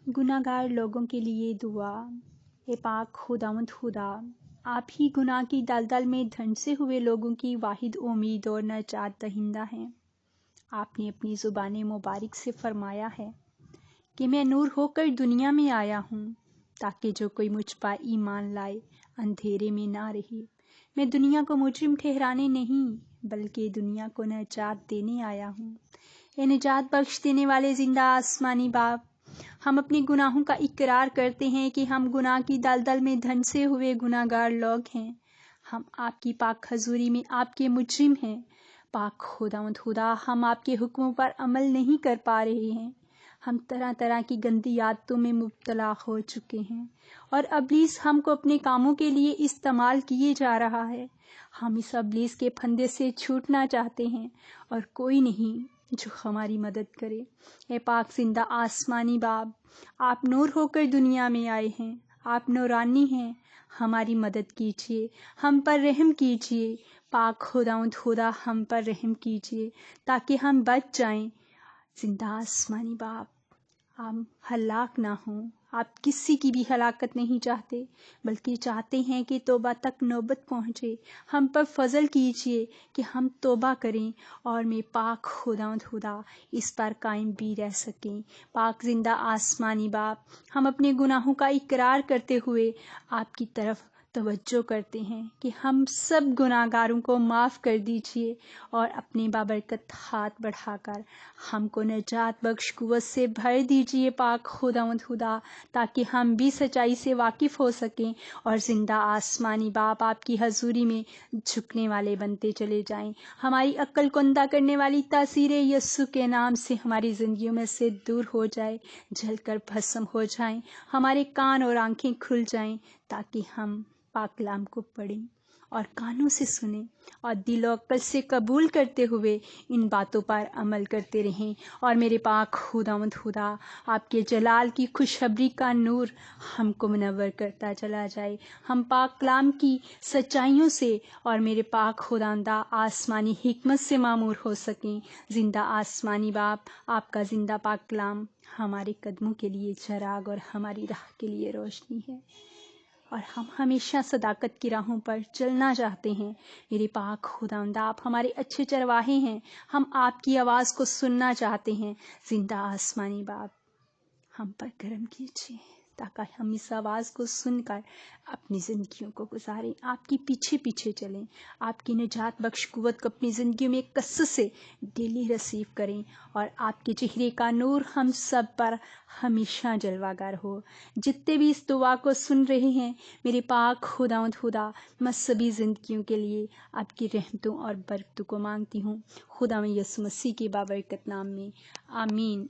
گناہگار لوگوں کے لیے دعا۔ اے پاک خداوند خدا، آپ ہی گناہ کی دلدل میں دھنسے ہوئے لوگوں کی واحد امید اور نجات دہندہ ہیں۔ آپ نے اپنی زبان مبارک سے فرمایا ہے کہ میں نور ہو کر دنیا میں آیا ہوں تاکہ جو کوئی مجھ پر ایمان لائے اندھیرے میں نہ رہے۔ میں دنیا کو مجرم ٹھہرانے نہیں بلکہ دنیا کو نجات دینے آیا ہوں۔ اے نجات بخش دینے والے زندہ آسمانی باپ، ہم اپنے گناہوں کا اقرار کرتے ہیں کہ ہم گناہ کی دلدل میں دھنسے ہوئے گناہگار لوگ ہیں۔ ہم آپ کی پاک حضوری میں آپ کے مجرم ہیں۔ پاک خداوند خدا، ہم آپ کے حکموں پر عمل نہیں کر پا رہے ہیں۔ ہم طرح طرح کی گندی عادتوں میں مبتلا ہو چکے ہیں اور ابلیس ہم کو اپنے کاموں کے لیے استعمال کیے جا رہا ہے۔ ہم اس ابلیس کے پھندے سے چھوٹنا چاہتے ہیں اور کوئی نہیں جو ہماری مدد کرے۔ اے پاک زندہ آسمانی باپ، آپ نور ہو کر دنیا میں آئے ہیں، آپ نورانی ہیں، ہماری مدد کیجیے، ہم پر رحم کیجیے۔ پاک خداوند خدا، ہم پر رحم کیجیے تاکہ ہم بچ جائیں۔ زندہ آسمانی باپ، ہم ہلاک نہ ہوں۔ آپ کسی کی بھی ہلاکت نہیں چاہتے بلکہ چاہتے ہیں کہ توبہ تک نوبت پہنچے۔ ہم پر فضل کیجیے کہ ہم توبہ کریں اور میں پاک خداوند خدا اس پر قائم بھی رہ سکیں۔ پاک زندہ آسمانی باپ، ہم اپنے گناہوں کا اقرار کرتے ہوئے آپ کی طرف توجہ کرتے ہیں کہ ہم سب گناہگاروں کو معاف کر دیجیے اور اپنے بابرکت ہاتھ بڑھا کر ہم کو نجات بخش قوت سے بھر دیجیے پاک خداوند خدا، تاکہ ہم بھی سچائی سے واقف ہو سکیں اور زندہ آسمانی باپ آپ کی حضوری میں جھکنے والے بنتے چلے جائیں۔ ہماری عقل کو اندھا کرنے والی تاثیر یسوع کے نام سے ہماری زندگیوں میں سے دور ہو جائے، جل کر بھسم ہو جائیں۔ ہمارے کان اور آنکھیں کھل جائیں تاکہ ہم پاک کلام کو پڑھیں اور کانوں سے سنیں اور دل و عقل سے قبول کرتے ہوئے ان باتوں پر عمل کرتے رہیں۔ اور میرے پاک خداوند خدا، آپ کے جلال کی خوشخبری کا نور ہم کو منور کرتا چلا جائے۔ ہم پاک کلام کی سچائیوں سے اور میرے پاک خداوندہ آسمانی حکمت سے معمور ہو سکیں۔ زندہ آسمانی باپ، آپ کا زندہ پاک کلام ہمارے قدموں کے لیے چراغ اور ہماری راہ کے لیے روشنی ہے، اور ہم ہمیشہ صداقت کی راہوں پر چلنا چاہتے ہیں۔ میرے پاک خداوند، آپ ہمارے اچھے چرواہے ہیں، ہم آپ کی آواز کو سننا چاہتے ہیں۔ زندہ آسمانی باپ، ہم پر کرم کیجیے تاکہ ہم اس آواز کو سن کر اپنی زندگیوں کو گزاریں، آپ کے پیچھے پیچھے چلیں، آپ کی نجات بخش قوت کو اپنی زندگیوں میں کثرت سے ڈیلی ریسیو کریں، اور آپ کے چہرے کا نور ہم سب پر ہمیشہ جلوہ گر ہو۔ جتنے بھی اس دعا کو سن رہے ہیں، میرے پاک خداوند خدا، میں سبھی زندگیوں کے لیے آپ کی رحمتوں اور برکتوں کو مانگتی ہوں، خدا میں یسوع مسیح کے بابرکت نام میں، آمین۔